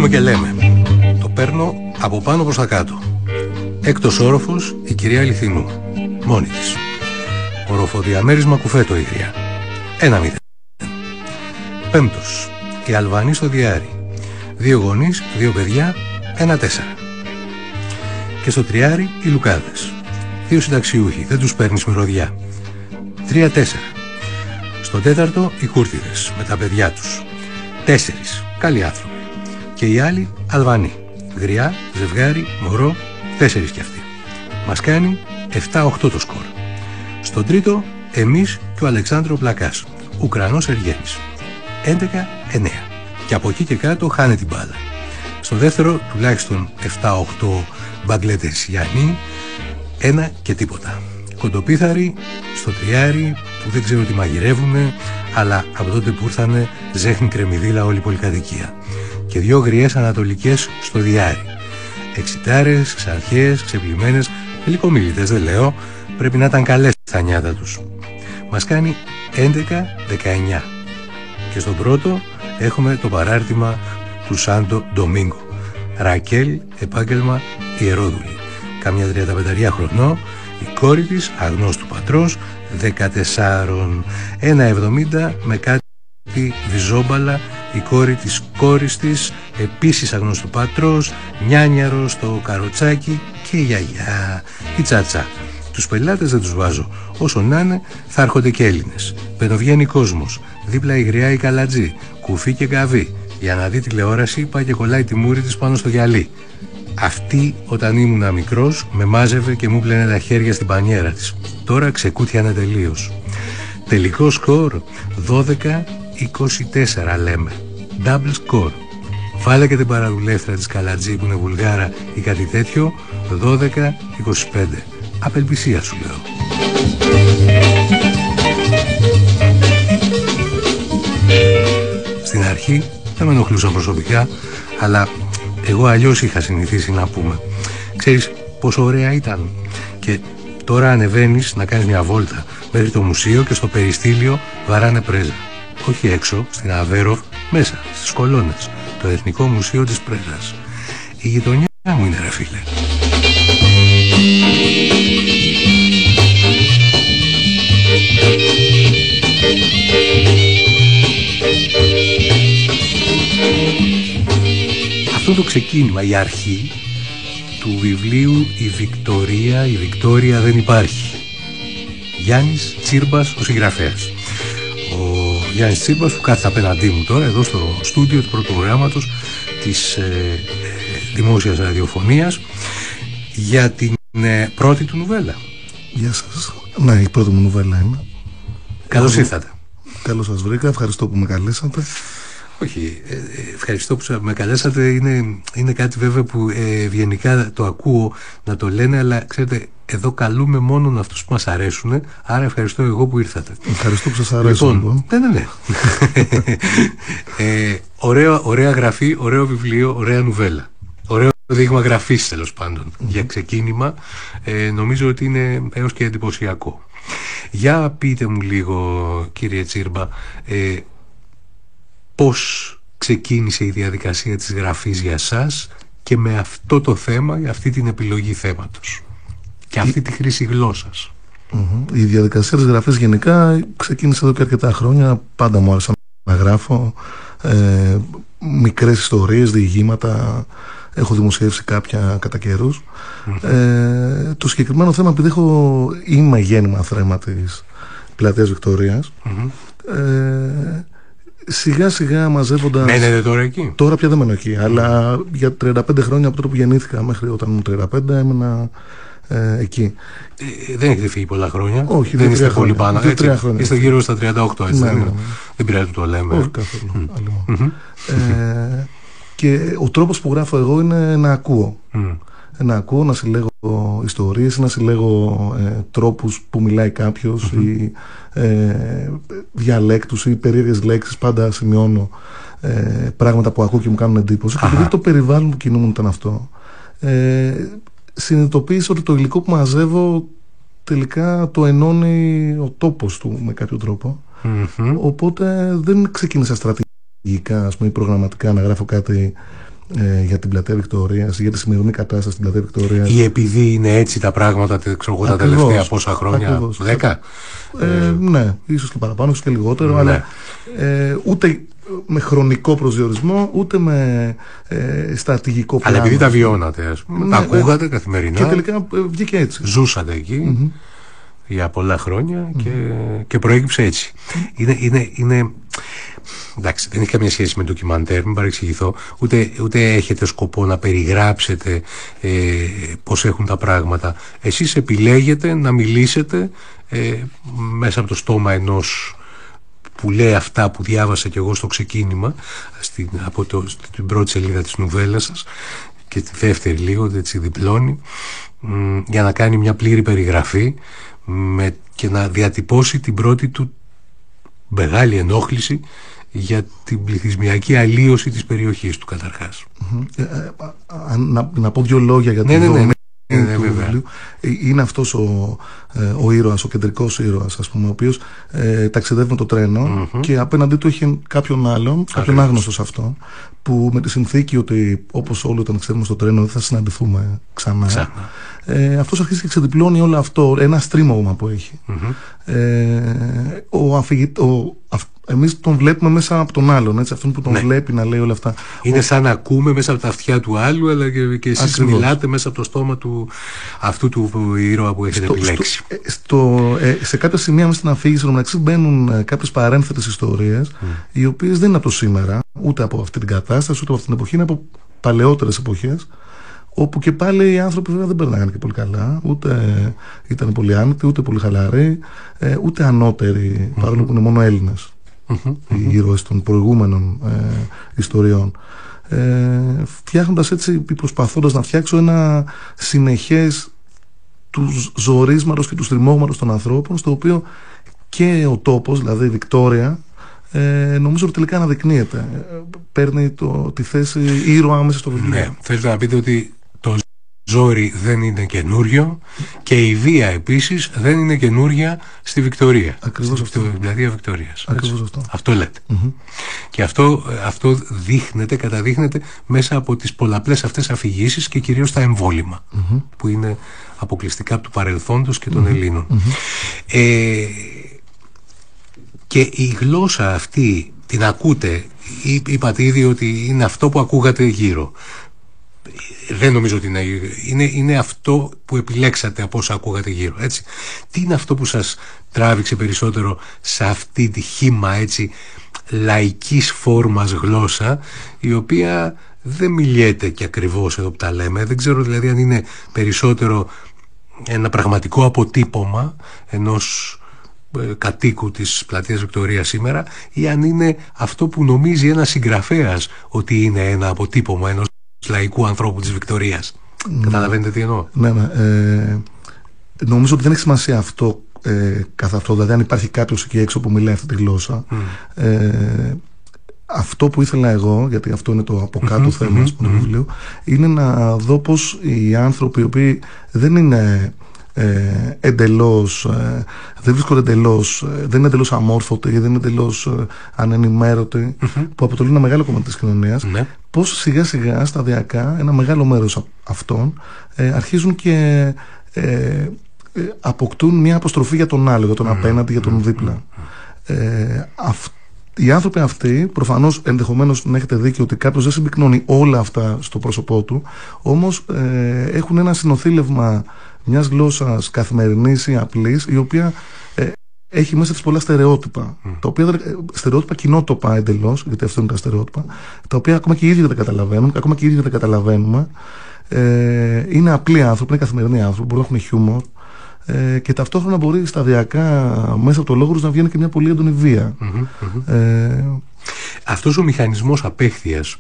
Ακούμε και λέμε. Το παίρνω από πάνω προς τα κάτω. Έκτος όροφος η κυρία Λιθινού, μόνη της. Οροφοδιαμέρισμα κουφέτο ιδρία. 1-0. Πέμπτος, οι Αλβανοί στο Διάρη. 2 γονείς, 2 παιδιά, 1-4. Και στο Τριάρι οι Λουκάδες. 2 συνταξιούχοι, δεν τους παίρνεις μυρωδιά. 3-4. Στο τέταρτο οι Κούρτιδες με τα παιδιά τους. 4 καλοί άνθρωποι. Και οι άλλοι Αλβανοί. Γριά, ζευγάρι, μωρό, 4 κι αυτοί. Μας κάνει 7-8 το σκορ. Στον τρίτο εμείς και ο Αλεξάνδρο Πλακάς, Ουκρανός Εργένης. 11-9. Και από εκεί και κάτω χάνει την μπάλα. Στο δεύτερο τουλάχιστον 7-8 Μπαγκλετεσιανοί, 1 και τίποτα. Κοντοπίθαροι στο Τριάρι που δεν ξέρω τι μαγειρεύουνε, αλλά από τότε που ήρθανε ζέχνη κρεμμυδίλα όλη η πολυκατοικία. Και 2 γριές ανατολικές στο Διάρι. Εξιτάρες, ξαρχές, ξεπλημμένες, γλυκομίλητες δεν λέω, πρέπει να ήταν καλές τα νιάτα τους. Μας κάνει 11-19. Και στον πρώτο έχουμε το παράρτημα του Σάντο Ντομίνγκο. Ρακέλ, επάγγελμα ιερόδουλη. Καμιά 35 χρονών, η κόρη της, αγνώστου πατρός, 14. 1,70 με κάτι βυζόμπαλα, η κόρη της κόρης της, επίσης αγνώστου πατρός, νιάνιαρο στο καροτσάκι και η γιαγιά, η τσάτσά. Τους πελάτες δεν τους βάζω, όσο να είναι θα έρχονται και Έλληνες. Πενοβγαίνει κόσμος, δίπλα η γριά η καλατζή, κουφί και καβί. Για να δει τηλεόραση πάει και κολλάει τη μούρη της πάνω στο γυαλί. Αυτή όταν ήμουνα μικρός με μάζευε και μου πλένε τα χέρια στην πανιέρα της. Τώρα ξεκούτιανε τελείως. Τελικό σκορ 12-24 λέμε. Double score. Βάλε και την παραδουλεύτρα της Καλατζή που είναι Βουλγάρα ή κάτι τέτοιο. 12-25. Απελπισία σου λέω. Στην αρχή δεν με ενοχλούσαν προσωπικά, αλλά εγώ αλλιώς είχα συνηθίσει να πούμε. Ξέρεις πόσο ωραία ήταν. Και τώρα ανεβαίνεις να κάνεις μια βόλτα μέχρι το μουσείο και στο περιστήλιο βαράνε πρέζα. Όχι έξω, στην Αβέροφ, μέσα, στις κολόνες. Το Εθνικό Μουσείο της Πρέζας. Η γειτονιά μου είναι ρε φίλε. Αυτό το ξεκίνημα, η αρχή του βιβλίου «Η Βικτόρια δεν υπάρχει». Γιάννης Τσίρμπας ο συγγραφέας. Ο Γιάννης Τσίρμπας που κάθεται απέναντί μου τώρα εδώ στο στούντιο του πρωτογράμματος της δημόσιας ραδιοφωνίας για την πρώτη του νουβέλα. Γεια σας. Ναι, η πρώτη μου νουβέλα είναι. Καλώς ήρθατε. Καλώς σας βρήκα, ευχαριστώ που με καλέσατε. Όχι, ευχαριστώ που με καλέσατε. Είναι κάτι βέβαια που ευγενικά το ακούω να το λένε, αλλά ξέρετε, εδώ καλούμε μόνο αυτούς που μας αρέσουν, άρα ευχαριστώ εγώ που ήρθατε. Ευχαριστώ που σας αρέσουν. Λοιπόν, ναι. Ωραία γραφή, ωραίο βιβλίο, ωραία νουβέλα. Ωραίο δείγμα γραφής τέλος πάντων. Για ξεκίνημα νομίζω ότι είναι έως και εντυπωσιακό. Για πείτε μου λίγο κύριε Τσίρμπα, πώς ξεκίνησε η διαδικασία της γραφής για σας και με αυτό το θέμα, αυτή την επιλογή θέματος και αυτή τη χρήση γλώσσας. Η διαδικασία της γραφής γενικά ξεκίνησε εδώ και αρκετά χρόνια. Πάντα μου άρεσε να γράφω μικρές ιστορίες, διηγήματα. Έχω δημοσιεύσει κάποια κατά καιρούς. Το συγκεκριμένο θέμα, επειδή είμαι γέννημα θρέμα της Πλατείας Βικτωρίας, σιγά σιγά μαζεύοντας. Μένετε τώρα εκεί? Τώρα πια δεν μένω εκεί, αλλά για 35 χρόνια από τότε που γεννήθηκα μέχρι όταν ήμουν 35 έμενα εκεί. Δεν έχετε φύγει πολλά χρόνια? Όχι, δεν είστε πολύ πάνω. Είστε γύρω στα 38, έτσι? Ναι. Δεν πειράζει που το λέμε. Όχι καθόλου. Και ο τρόπος που γράφω εγώ είναι να ακούω. Να ακούω, να συλλέγω ιστορίες, να συλλέγω τρόπους που μιλάει κάποιος ή διαλέκτους ή περίεργες λέξεις. Πάντα σημειώνω πράγματα που ακούω και μου κάνουν εντύπωση. Και επειδή το περιβάλλον που κινούμουν ήταν αυτό, συνειδητοποίησα ότι το υλικό που μαζεύω τελικά το ενώνει ο τόπος του με κάποιο τρόπο. Οπότε δεν ξεκίνησα στρατηγικά, ας πούμε, ή προγραμματικά να γράφω κάτι για την πλατεία Βικτωρίας, για τη σημερινή κατάσταση στην πλατεία Βικτωρίας. Ή επειδή είναι έτσι τα πράγματα τα τελευταία πόσα χρόνια, ακριβώς. 10? Ναι, ίσως και παραπάνω, ίσως και λιγότερο, ναι. Αλλά ούτε με χρονικό προσδιορισμό, ούτε με στρατηγικό πλάνο. Αλλά επειδή τα βιώνατε, ας πούμε, τα ακούγατε καθημερινά. Και τελικά βγήκε έτσι. Ζούσατε εκεί για πολλά χρόνια και προέκυψε έτσι. Είναι εντάξει, δεν έχει καμία σχέση με ντοκιμαντέρ, μην παρεξηγηθώ, ούτε έχετε σκοπό να περιγράψετε πώς έχουν τα πράγματα. Εσείς επιλέγετε να μιλήσετε μέσα από το στόμα ενός που λέει αυτά που διάβασα και εγώ στο ξεκίνημα, στην πρώτη σελίδα της νουβέλας σας, και τη δεύτερη λίγο, έτσι διπλώνει, για να κάνει μια πλήρη περιγραφή και να διατυπώσει την πρώτη του μεγάλη ενόχληση για την πληθυσμιακή αλλίωση της περιοχής του, καταρχάς. Να πω δύο λόγια για την δομή του βιβλίου. Είναι αυτός ο ήρωας, ο κεντρικός ήρωας, ας πούμε, ο οποίος ταξιδεύει με το τρένο και απέναντί του έχει κάποιον άλλον, κάποιον άγνωστο σε αυτό, που με τη συνθήκη ότι όπως όλοι όταν ταξιδεύουμε στο τρένο δεν θα συναντηθούμε ξανά. Αυτός αρχίζει και ξεδιπλώνει όλο αυτό, ένα στρίμωγμα που έχει. Εμείς τον βλέπουμε μέσα από τον άλλον, έτσι, αυτόν που τον βλέπει να λέει όλα αυτά. Είναι σαν να ακούμε μέσα από τα αυτιά του άλλου, αλλά και εσείς ακριβώς μιλάτε μέσα από το στόμα αυτού του ήρωα που έχετε επιλέξει. Σε κάποια σημεία μέσα στην αφήγηση μεταξύ μπαίνουν κάποιες παρένθετες ιστορίες, οι οποίες δεν είναι από το σήμερα, ούτε από αυτή την κατάσταση, ούτε από αυτή την εποχή, είναι από παλαιότερες εποχές, όπου και πάλι οι άνθρωποι βέβαια δεν περνάγανε και πολύ καλά, ούτε ήταν πολύ άνετοι, ούτε πολύ χαλαροί, ούτε ανώτεροι, παρόλο που είναι μόνο Έλληνες. Οι ήρωες των προηγούμενων ιστοριών, φτιάχνοντας έτσι, προσπαθώντας να φτιάξω ένα συνεχές του ζορίσματος και του στριμώγματος των ανθρώπων, στο οποίο και ο τόπος, δηλαδή η Βικτόρια, νομίζω ότι τελικά αναδεικνύεται, παίρνει τη θέση ήρωα μέσα στο βιβλίο. Ναι, θέλετε να πείτε ότι το ζόρι δεν είναι καινούριο και η βία επίσης δεν είναι καινούρια στη Βικτωρία. Ακριβώς αυτό. Στη πλατεία Βικτωρίας. Ακριβώς αυτό. Αυτό λέτε. Και αυτό καταδείχνεται μέσα από τις πολλαπλές αυτές αφηγήσεις και κυρίως τα εμβόλυμα, που είναι αποκλειστικά του παρελθόντος και των Ελλήνων. Και η γλώσσα αυτή την ακούτε, είπατε ήδη ότι είναι αυτό που ακούγατε γύρω. Δεν νομίζω ότι είναι αυτό που επιλέξατε από όσα ακούγατε γύρω, έτσι. Τι είναι αυτό που σας τράβηξε περισσότερο σε αυτή τη χύμα, έτσι, λαϊκής φόρμας γλώσσα, η οποία δεν μιλιέται και ακριβώς εδώ που τα λέμε. Δεν ξέρω δηλαδή αν είναι περισσότερο ένα πραγματικό αποτύπωμα ενός κατοίκου της πλατείας Βικτωρίας σήμερα, ή αν είναι αυτό που νομίζει ένας συγγραφέας ότι είναι ένα αποτύπωμα ενός λαϊκού ανθρώπου της Βικτωρίας. Καταλαβαίνετε τι εννοώ? Ναι. Νομίζω ότι δεν έχει σημασία αυτό καθ' αυτό, δηλαδή αν υπάρχει κάποιος εκεί έξω που μιλάει αυτή τη γλώσσα. Αυτό που ήθελα εγώ, γιατί αυτό είναι το από κάτω θέμα του βιβλίου, είναι να δω πως οι άνθρωποι οι οποίοι δεν είναι δεν βρίσκονται δεν είναι εντελώς αμόρφωτοι, δεν είναι εντελώς ανενημέρωτοι, που αποτελούν ένα μεγάλο κομμάτι της κοινωνίας, πως σιγά σιγά σταδιακά ένα μεγάλο μέρος αυτών αρχίζουν και αποκτούν μια αποστροφή για τον άλλο, για τον απέναντι, για τον δίπλα. Οι άνθρωποι αυτοί, προφανώς ενδεχομένως να έχετε δίκιο ότι κάποιος δεν συμπυκνώνει όλα αυτά στο πρόσωπό του, όμως έχουν ένα συνοθήλευμα μιας γλώσσας καθημερινής ή απλής, η οποία έχει μέσα της πολλά στερεότυπα, τα οποία στερεότυπα κοινότοπα εντελώς, γιατί αυτό είναι τα στερεότυπα, τα οποία ακόμα και οι ίδιοι δεν τα καταλαβαίνουν, ακόμα και οι ίδιοι δεν τα καταλαβαίνουμε. Είναι απλοί άνθρωποι, είναι καθημερινοί άνθρωποι, μπορούν να έχουν χιούμορ, και ταυτόχρονα μπορεί σταδιακά μέσα από το λόγο τους να βγαίνει και μια πολύ έντονη βία. Αυτός ο μηχανισμός απέχθειας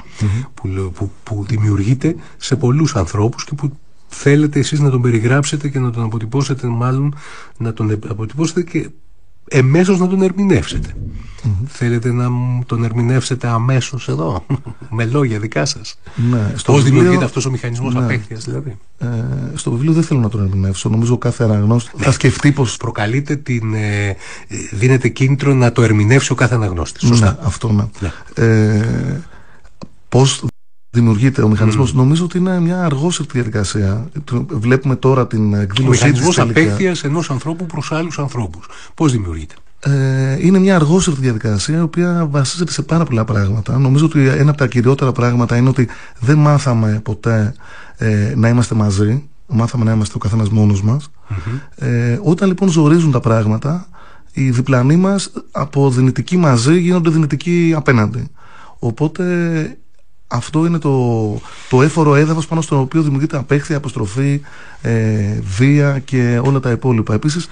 που δημιουργείται σε πολλούς ανθρώπους και που θέλετε εσείς να τον περιγράψετε και να τον αποτυπώσετε, μάλλον να τον αποτυπώσετε και εμέσως να τον ερμηνεύσετε. Θέλετε να τον ερμηνεύσετε αμέσως εδώ, με λόγια δικά σας? Πώς δημιουργείται αυτός ο μηχανισμός απέχθειας, δηλαδή? Στο βιβλίο δεν θέλω να τον ερμηνεύσω. Νομίζω κάθε αναγνώστη θα σκεφτεί πως προκαλείται δίνεται κίνητρο να το ερμηνεύσει ο κάθε αναγνώστης. Σωστά. Αυτό. Πώς δημιουργείται ο μηχανισμός. Νομίζω ότι είναι μια αργόσυρτη διαδικασία. Βλέπουμε τώρα την εκδήλωσή της. Ο μηχανισμός απέχθειας ενός ανθρώπου προς άλλους ανθρώπους. Πώς δημιουργείται? Είναι μια αργόσυρτη διαδικασία, η οποία βασίζεται σε πάρα πολλά πράγματα. Νομίζω ότι ένα από τα κυριότερα πράγματα είναι ότι δεν μάθαμε ποτέ να είμαστε μαζί. Μάθαμε να είμαστε ο καθένας μόνος μας. Όταν λοιπόν ζορίζουν τα πράγματα, οι διπλανοί μας από δυνητικοί μαζί γίνονται δυνητικοί απέναντι. Οπότε αυτό είναι το έφορο έδαφος πάνω στο οποίο δημιουργείται απέχθεια, αποστροφή, βία και όλα τα υπόλοιπα. Επίσης,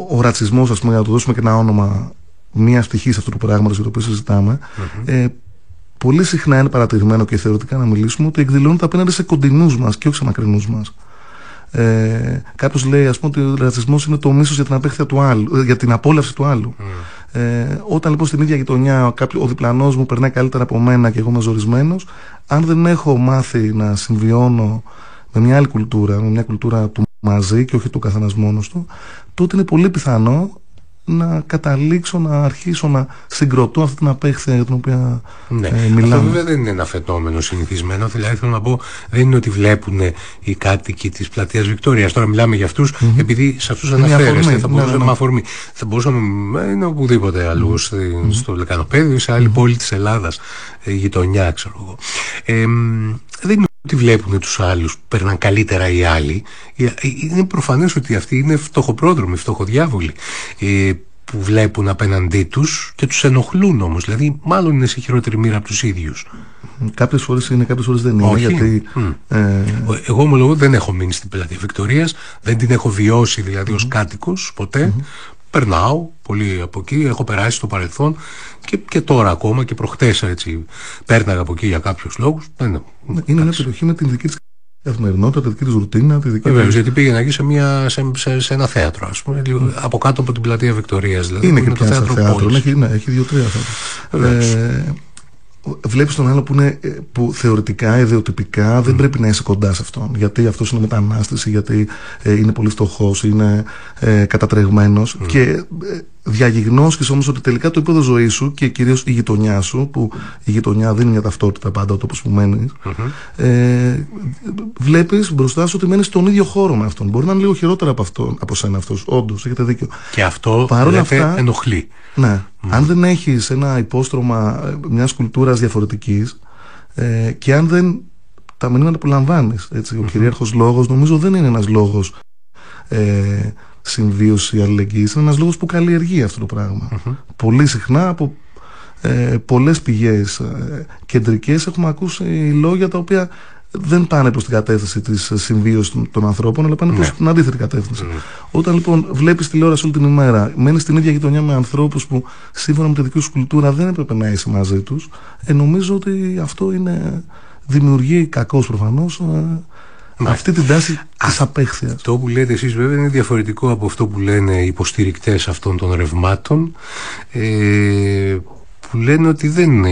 ο ρατσισμός, ας πούμε, για να του δώσουμε και ένα όνομα, μία πτυχή σε αυτό το πράγμα για το οποίο συζητάμε, πολύ συχνά είναι παρατηρημένο και θεωρητικά να μιλήσουμε ότι εκδηλώνεται απέναντι σε κοντινούς μας και όχι σε μακρινούς μας. Κάποιος λέει, ας πούμε, ότι ο ρατσισμός είναι το μίσος για την απέχθεια του άλλου, για την απόλαυση του άλλου. Όταν λοιπόν στην ίδια γειτονιά ο διπλανός μου περνάει καλύτερα από μένα και εγώ είμαι ζορισμένος, αν δεν έχω μάθει να συμβιώνω με μια άλλη κουλτούρα, με μια κουλτούρα του μαζί και όχι του καθένας μόνος του, τότε είναι πολύ πιθανό να καταλήξω να αρχίσω να συγκροτώ αυτή την απέχθεια για την οποία μιλάμε. Αυτό βέβαια δεν είναι ένα φαινόμενο συνηθισμένο. Δηλαδή θέλω να πω, δεν είναι ότι βλέπουν οι κάτοικοι της πλατείας Βικτόριας. Τώρα μιλάμε για αυτούς, επειδή σε αυτούς αναφέρεστε. Θα μπορούσαμε με αφορμή. Θα μπορούσαμε είναι οπουδήποτε αλλού, στο Λεκανοπέδιο ή σε άλλη πόλη της Ελλάδας, γειτονιά, ξέρω εγώ. Δεν είναι ότι βλέπουν τους άλλους, περνάνε καλύτερα οι άλλοι. Είναι προφανές ότι αυτοί είναι φτωχοπρόδρομοι, φτωχοδιάβολοι, που βλέπουν απέναντί τους και τους ενοχλούν όμως. Δηλαδή, μάλλον είναι σε χειρότερη μοίρα από τους ίδιους. Κάποιες φορές είναι, κάποιες φορές δεν είναι. Όχι. Γιατί, εγώ ομολογώ δεν έχω μείνει στην πλατεία Βικτορίας, δεν την έχω βιώσει δηλαδή ως κάτοικος ποτέ. Περνάω πολύ από εκεί, έχω περάσει στο παρελθόν και τώρα ακόμα και προχτές έτσι πέρναγα από εκεί για κάποιους λόγους. Είναι μια περιοχή με την δική της καθημερινότητα, τη δική της ρουτίνα. Βεβαίως, γιατί πήγαινα εκεί σε ένα θέατρο, ας πούμε, από κάτω από την πλατεία Βικτορίας. Δηλαδή, είναι και το θέατρο, έχει 2-3 θέατρα. Βλέπεις τον άλλο που θεωρητικά, ιδεοτυπικά δεν πρέπει να είσαι κοντά σε αυτόν. Γιατί αυτός είναι μετανάστης, γιατί είναι πολύ φτωχός, είναι κατατρεγμένος. Και διαγιγνώσκεις όμως ότι τελικά το επίπεδο ζωής σου και κυρίως η γειτονιά σου, που η γειτονιά δίνει μια ταυτότητα πάντα ο τόπος που μένεις, βλέπεις μπροστά σου ότι μένεις στον ίδιο χώρο με αυτόν. Μπορεί να είναι λίγο χειρότερα από σένα αυτός, όντως, έχετε δίκιο. Και αυτό παρόλα αυτά ενοχλεί. Ναι. Αν δεν έχεις ένα υπόστρωμα μιας κουλτούρας διαφορετικής και αν δεν τα μηνύματα που λαμβάνεις, ο κυρίαρχος λόγος νομίζω δεν είναι ένας λόγος συμβίωση αλληλεγγύης, είναι ένας λόγος που καλλιεργεί αυτό το πράγμα. Πολύ συχνά από πολλές πηγές κεντρικές έχουμε ακούσει λόγια τα οποία δεν πάνε προς την κατεύθυνση της συμβίωσης των ανθρώπων, αλλά πάνε προς την αντίθετη κατεύθυνση. Όταν λοιπόν βλέπεις τηλεόραση όλη την ημέρα, μένεις στην ίδια γειτονιά με ανθρώπους που σύμφωνα με τη δική σου κουλτούρα δεν έπρεπε να είσαι μαζί τους, νομίζω ότι αυτό δημιουργεί κακώς προφανώς αυτή την τάση της απέχθειας. Αυτό που λέτε εσείς βέβαια είναι διαφορετικό από αυτό που λένε οι υποστηρικτές αυτών των ρευμάτων, που λένε ότι δεν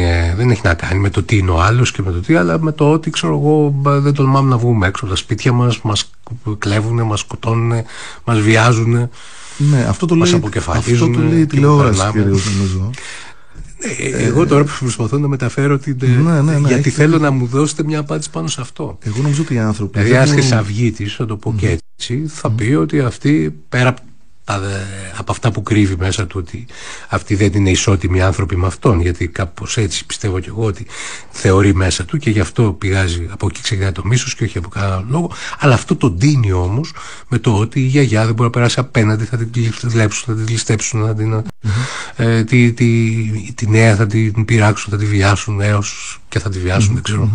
έχει να κάνει με το τι είναι ο άλλος και με το τι, αλλά με το ότι ξέρω εγώ δεν τολμάμε να βγούμε έξω από τα σπίτια μας, μας κλέβουν, μας σκοτώνουν, μας βιάζουν, μας αποκεφαλίζουν. Αυτό το λέει η τηλεόραση κυρίως νομίζω. Εγώ τώρα προσπαθώ να μεταφέρω γιατί θέλω να μου δώσετε μια απάντηση πάνω σε αυτό. Εγώ νομίζω ότι οι άνθρωποι. Δηλαδή, ένας χρυσαυγίτης, θα το πω και έτσι, θα πει ότι αυτή πέρα από αυτά που κρύβει μέσα του, ότι αυτοί δεν είναι ισότιμοι άνθρωποι με αυτόν, γιατί κάπως έτσι πιστεύω κι εγώ ότι θεωρεί μέσα του και γι' αυτό πηγάζει, από εκεί ξεκινάει το μίσος και όχι από κανένα λόγο. Αλλά αυτό το ντύνει όμως με το ότι η γιαγιά δεν μπορεί να περάσει απέναντι, θα την κλέψουν, θα την ληστέψουν, τη νέα θα την πειράξουν, θα τη βιάσουν έως και θα τη βιάσουν, δεν ξέρω.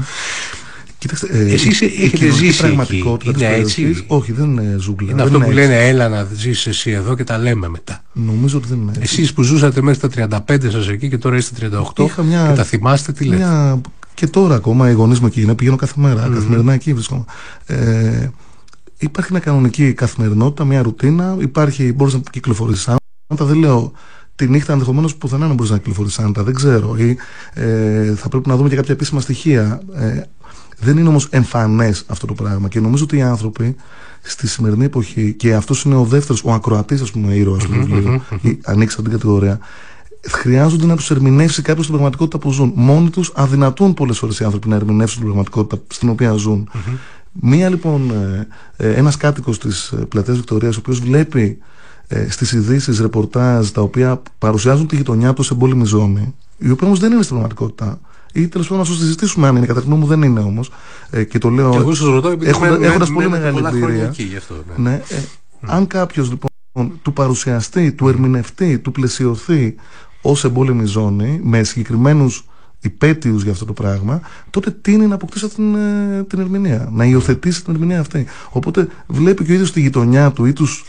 Κοίταξτε, εσείς έχετε ζήσει εκεί, είναι έτσι? Όχι, δεν είναι ζούγκλα. Είναι αυτό που λένε έλα να ζήσεις εσύ εδώ και τα λέμε μετά. Νομίζω ότι δεν είναι έτσι. Εσείς που ζούσατε μέχρι τα 35 σας εκεί και τώρα είστε 38 και τα θυμάστε, τι λέτε? Και τώρα ακόμα οι γονείς μου εκεί πηγαίνω κάθε μέρα, καθημερινά εκεί βρίσκομαι. Υπάρχει μια κανονική καθημερινότητα, μια ρουτίνα, μπορείς να κυκλοφορήσεις άνετα, δεν λέω τη νύχτα ενδεχομένως πουθενά να μπορείς να κυκλοφορήσεις άνετα, δεν ξέρω, ή θα πρέπει να δούμε και κάποια επίσημα στοιχεία. Δεν είναι όμως εμφανές αυτό το πράγμα και νομίζω ότι οι άνθρωποι στη σημερινή εποχή, και αυτός είναι ο δεύτερος, ο ακροατής ας πούμε ήρωας του βιβλίου, ανοίξει αυτή την κατηγορία, χρειάζονται να τους ερμηνεύσει κάποιος την πραγματικότητα που ζουν. Μόνοι τους αδυνατούν πολλές φορές οι άνθρωποι να ερμηνεύσουν την πραγματικότητα στην οποία ζουν. Μία λοιπόν, ένας κάτοικος της πλατείας Βικτωρίας, ο οποίος βλέπει στις ειδήσεις ρεπορτάζ τα οποία παρουσιάζουν τη γειτονιά του σε εμπόλεμη ζώνη, η οποία όμως δεν είναι στην πραγματικότητα, ή τέλος πάντων να σου συζητήσουμε αν είναι, κατά τη γνώμη μου δεν είναι όμως, και το λέω έχοντας πολύ μεγάλη εμπειρία. Ναι, αν κάποιος λοιπόν του παρουσιαστεί, του ερμηνευτεί, του πλαισιωθεί ως εμπόλεμη ζώνη με συγκεκριμένους υπέτειους για αυτό το πράγμα, τότε τείνει να αποκτήσει την ερμηνεία, να υιοθετήσει την ερμηνεία αυτή. Οπότε βλέπει και ο ίδιος τη γειτονιά του ή τους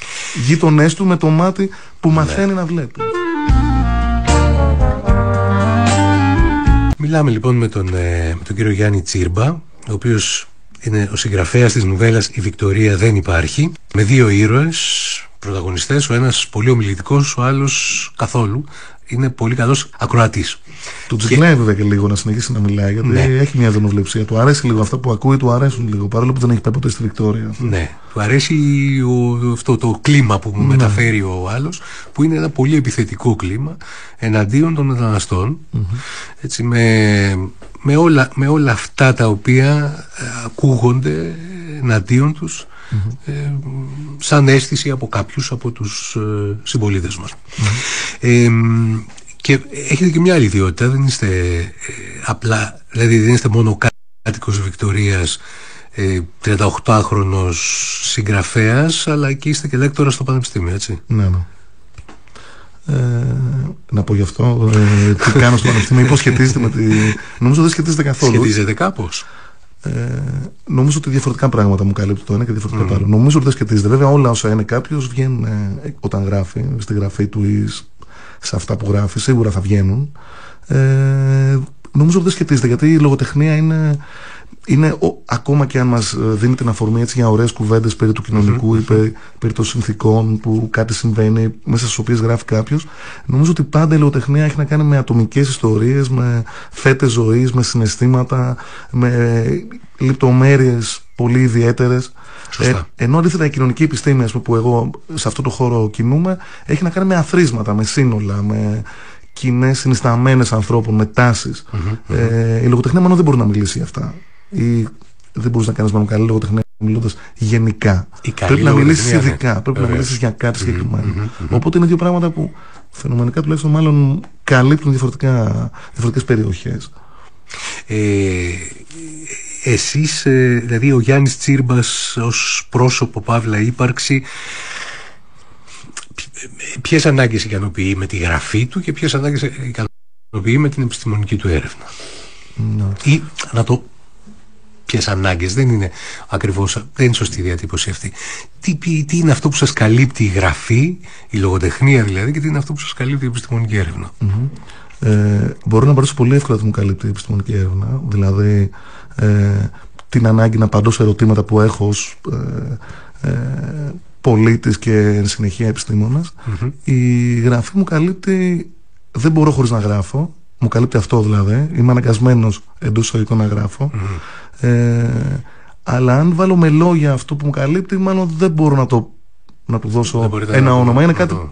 γείτονές του με το μάτι που μαθαίνει να βλέπει. Μιλάμε λοιπόν με τον κύριο Γιάννη Τσίρμπα, ο οποίος είναι ο συγγραφέας της νουβέλας «Η Βικτωρία δεν υπάρχει», με δύο ήρωες πρωταγωνιστές, ο ένας πολύ ομιλητικός, ο άλλος καθόλου. Είναι πολύ καλός ακροατής. Του τσιγκλάει βέβαια και λίγο να συνεχίσει να μιλάει, γιατί έχει μια δονοβλεψία. Του αρέσει λίγο αυτά που ακούει, του αρέσουν λίγο, παρόλο που δεν έχει πάει ποτέ στη Βικτόρια. Ναι, του αρέσει αυτό το κλίμα που μεταφέρει ο άλλος, που είναι ένα πολύ επιθετικό κλίμα εναντίον των μεταναστών. Έτσι, με όλα αυτά τα οποία ακούγονται εναντίον τους, σαν αίσθηση από κάποιους από τους συμπολίτες μας. Και έχετε και μια άλλη ιδιότητα, δεν είστε απλά, δηλαδή δεν είστε μόνο κάτοικος Βικτωρίας, 38χρονος συγγραφέας, αλλά και είστε και λέκτορας στο πανεπιστήμιο, έτσι. Ναι. Να πω γι' αυτό τι κάνω στο πανεπιστήμιο, πώς σχετίζεται με τη... Νομίζω δεν σχετίζεται καθόλου. Σχετίζεται κάπως. Νομίζω ότι διαφορετικά πράγματα μου καλύπτει το ένα και διαφορετικά το άλλο. Νομίζω ότι δεν σχετίζεται. Βέβαια, όλα όσα είναι κάποιος βγαίνουν όταν γράφει, στη γραφή του ή σε αυτά που γράφει, σίγουρα θα βγαίνουν. Νομίζω ότι δεν σχετίζεται, γιατί η λογοτεχνία είναι ακόμα και αν μας δίνει την αφορμή έτσι, για ωραίες κουβέντες περί του κοινωνικού ή περί των συνθήκων που κάτι συμβαίνει, μέσα στις οποίες γράφει κάποιος, νομίζω ότι πάντα η λογοτεχνία έχει να κάνει με ατομικές ιστορίες, με φέτες ζωής, με συναισθήματα, με λεπτομέρειες πολύ ιδιαίτερες. Ενώ αντίθετα η κοινωνική επιστήμη, ας πούμε, που εγώ σε αυτό το χώρο κινούμαι, έχει να κάνει με αθροίσματα, με σύνολα, με κοινές συνισταμένες ανθρώπων, με τάσεις. Η λογοτεχνία μόνο δεν μπορεί να μιλήσει για αυτά. Ή δεν μπορείς να κάνεις μόνο καλή λογοτεχνία μιλώντας γενικά. Πρέπει να μιλήσεις ειδικά, πρέπει να μιλήσεις για κάτι συγκεκριμένο. Οπότε είναι δύο πράγματα που φαινομενικά τουλάχιστον μάλλον καλύπτουν διαφορετικές περιοχές. Εσείς, δηλαδή ο Γιάννης Τσίρμπας ως πρόσωπο παύλα ύπαρξη, ποιες ανάγκες ικανοποιεί με τη γραφή του και ποιες ανάγκες ικανοποιεί με την επιστημονική του έρευνα? Ή να το... ποιες ανάγκες, δεν είναι ακριβώς, δεν είναι σωστή η διατύπωση αυτή. Τι είναι αυτό που σας καλύπτει η γραφή, η λογοτεχνία δηλαδή, και τι είναι αυτό που σας καλύπτει η επιστημονική έρευνα? Μπορώ να μπορέσω πολύ εύκολα ότι μου καλύπτει η επιστημονική έρευνα, δηλαδή την ανάγκη να απαντώ σε ερωτήματα που έχω ως πολίτης και εν συνεχεία επιστήμονας. Η γραφή μου καλύπτει, δεν μπορώ χωρίς να γράφω, μου καλύπτει αυτό δηλαδή, είμαι αναγκασμένος εντός εισαγωγικών να γράφω. Αλλά αν βάλω με λόγια αυτό που μου καλύπτει, μάλλον δεν μπορώ να του δώσω ένα όνομα. Είναι κάτι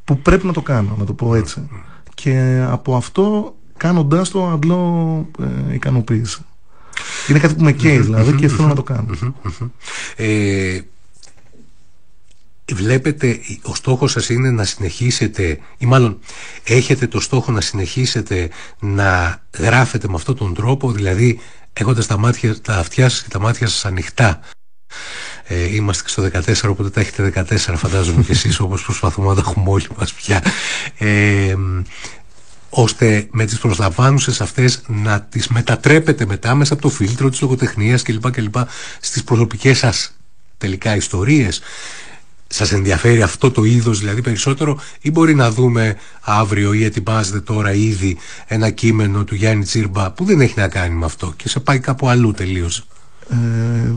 που πρέπει να το κάνω, να το πω έτσι. Και από αυτό, κάνοντάς το, αντλώ ικανοποίηση. Είναι κάτι που με καίει δηλαδή και θέλω να το κάνω. Βλέπετε, ο στόχος σας είναι να συνεχίσετε, ή μάλλον έχετε το στόχο να συνεχίσετε να γράφετε με αυτόν τον τρόπο, δηλαδή έχοντας τα αυτιά σας και τα μάτια σας ανοιχτά. Είμαστε και στο 14, οπότε τα έχετε 14 φαντάζομαι και εσείς, όπως προσπαθούμε να τα έχουμε όλοι μας πια, ώστε με τις προσλαμβάνουσες αυτές να τις μετατρέπετε μετά μέσα από το φίλτρο της λογοτεχνίας κλπ. Στις προσωπικές σας τελικά ιστορίες. Σας ενδιαφέρει αυτό το είδος δηλαδή περισσότερο, ή μπορεί να δούμε αύριο ή ετοιμάζετε τώρα ήδη ένα κείμενο του Γιάννη Τσίρμπα που δεν έχει να κάνει με αυτό και σε πάει κάπου αλλού τελείως?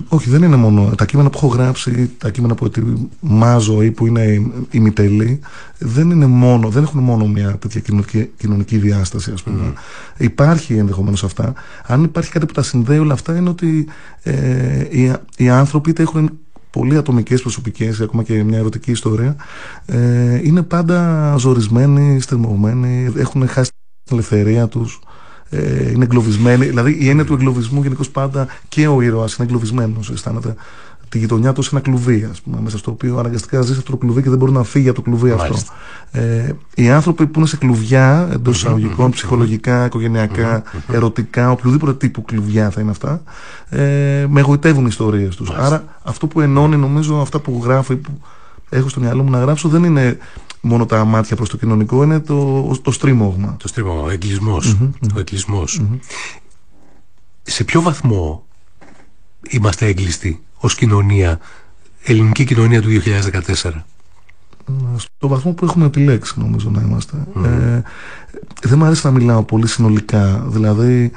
Όχι, δεν είναι μόνο τα κείμενα που έχω γράψει, τα κείμενα που ετοιμάζω ή που είναι ημιτελή, δεν έχουν μόνο μια τέτοια κοινωνική διάσταση, ας πούμε. Υπάρχει ενδεχομένως αυτά. Αν υπάρχει κάτι που τα συνδέει όλα αυτά, είναι ότι οι άνθρωποι είτε έχουν πολύ ατομικές προσωπικές, ακόμα και μια ερωτική ιστορία, είναι πάντα ζορισμένοι, στριμωγμένοι, έχουν χάσει την ελευθερία τους, είναι εγκλωβισμένοι. Δηλαδή η έννοια του εγκλωβισμού γενικώς πάντα, και ο ήρωας είναι εγκλωβισμένος, αισθάνεται τη γειτονιά του σε ένα κλουβί, ας πούμε, μέσα στο οποίο αναγκαστικά ζει σε αυτό το κλουβί και δεν μπορεί να φύγει από το κλουβί αυτό. Οι άνθρωποι που είναι σε κλουβιά, εντός εισαγωγικών, ψυχολογικά, οικογενειακά, ερωτικά, οποιοδήποτε τύπου κλουβιά θα είναι αυτά, με εγωιτεύουν οι ιστορίες τους. Άρα αυτό που ενώνει, νομίζω, αυτά που γράφω ή που έχω στο μυαλό μου να γράψω, δεν είναι μόνο τα μάτια προς το κοινωνικό, είναι το στρίμωγμα. Το στρίμωγμα, ο εγκλισμός. Ο εγκλισμός. Σε ποιο βαθμό είμαστε έγκλειστοι ως κοινωνία, ελληνική κοινωνία του 2014? Στο βαθμό που έχουμε επιλέξει, νομίζω να είμαστε. Δεν μου αρέσει να μιλάω πολύ συνολικά. Δηλαδή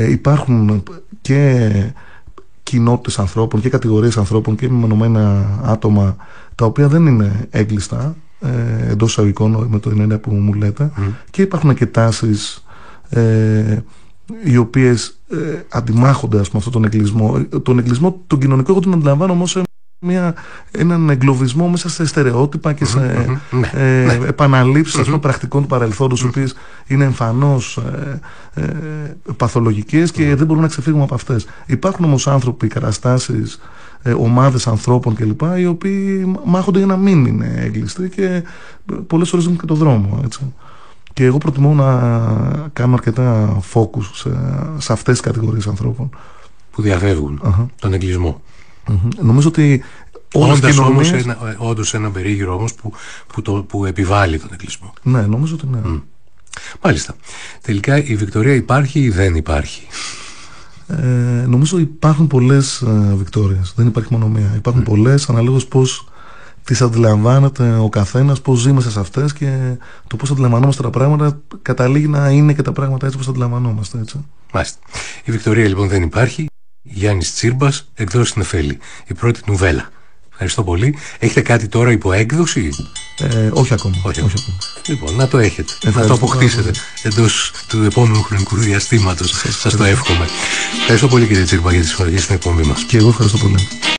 υπάρχουν και κοινότητες ανθρώπων και κατηγορίες ανθρώπων και μεμονωμένα άτομα τα οποία δεν είναι έγκλειστα, εντός εισαγωγικών, με το έννοια που μου λέτε, και υπάρχουν και τάσεις οι οποίες αντιμάχονται, ας πούμε, αυτόν τον εγκλισμό. Τον εγκλισμό τον κοινωνικό εγώ τον αντιλαμβάνω όμως έναν εγκλωβισμό μέσα σε στερεότυπα και σε επαναλήψεις, ας πούμε, πρακτικών του παρελθόντος, οι οποίες είναι εμφανώς παθολογικές και δεν μπορούμε να ξεφύγουμε από αυτές. Υπάρχουν όμως άνθρωποι, καταστάσεις, ομάδες ανθρώπων κλπ, οι οποίοι μάχονται για να μην είναι έγκλειστοι και πολλές φορές δίνουν και το δρόμο, έτσι. Και εγώ προτιμώ να κάνω αρκετά focus σε αυτές τις κατηγορίες ανθρώπων που διαφεύγουν τον εγκλισμό. Νομίζω ότι όντως ένα περίγυρο όμως που επιβάλλει τον εγκλισμό. Ναι, νομίζω ότι ναι. Μάλιστα. Τελικά η Βικτωρία υπάρχει ή δεν υπάρχει? Νομίζω υπάρχουν πολλές Βικτόριες. Δεν υπάρχει μόνο μία. Υπάρχουν πολλές, αναλόγως πώς τις αντιλαμβάνεται ο καθένας, πώς ζει μέσα σε αυτές, και το πώς αντιλαμβανόμαστε τα πράγματα καταλήγει να είναι και τα πράγματα έτσι όπως αντιλαμβανόμαστε, έτσι. Μάλιστα. Η Βικτωρία λοιπόν δεν υπάρχει. Γιάννης Τσίρμπας, εκδόσεις Νεφέλη, η πρώτη νουβέλα. Ευχαριστώ πολύ. Έχετε κάτι τώρα υπό έκδοση? Όχι ακόμα. Όχι ακόμα. Λοιπόν, να το έχετε. Να το αποκτήσετε εντός του επόμενου χρονικού διαστήματος. Σας το εύχομαι. Ευχαριστώ πολύ, κύριε Τσίρμπα, για τη συμμετοχή στην εκπομπή μας. Και εγώ ευχαριστώ πολύ.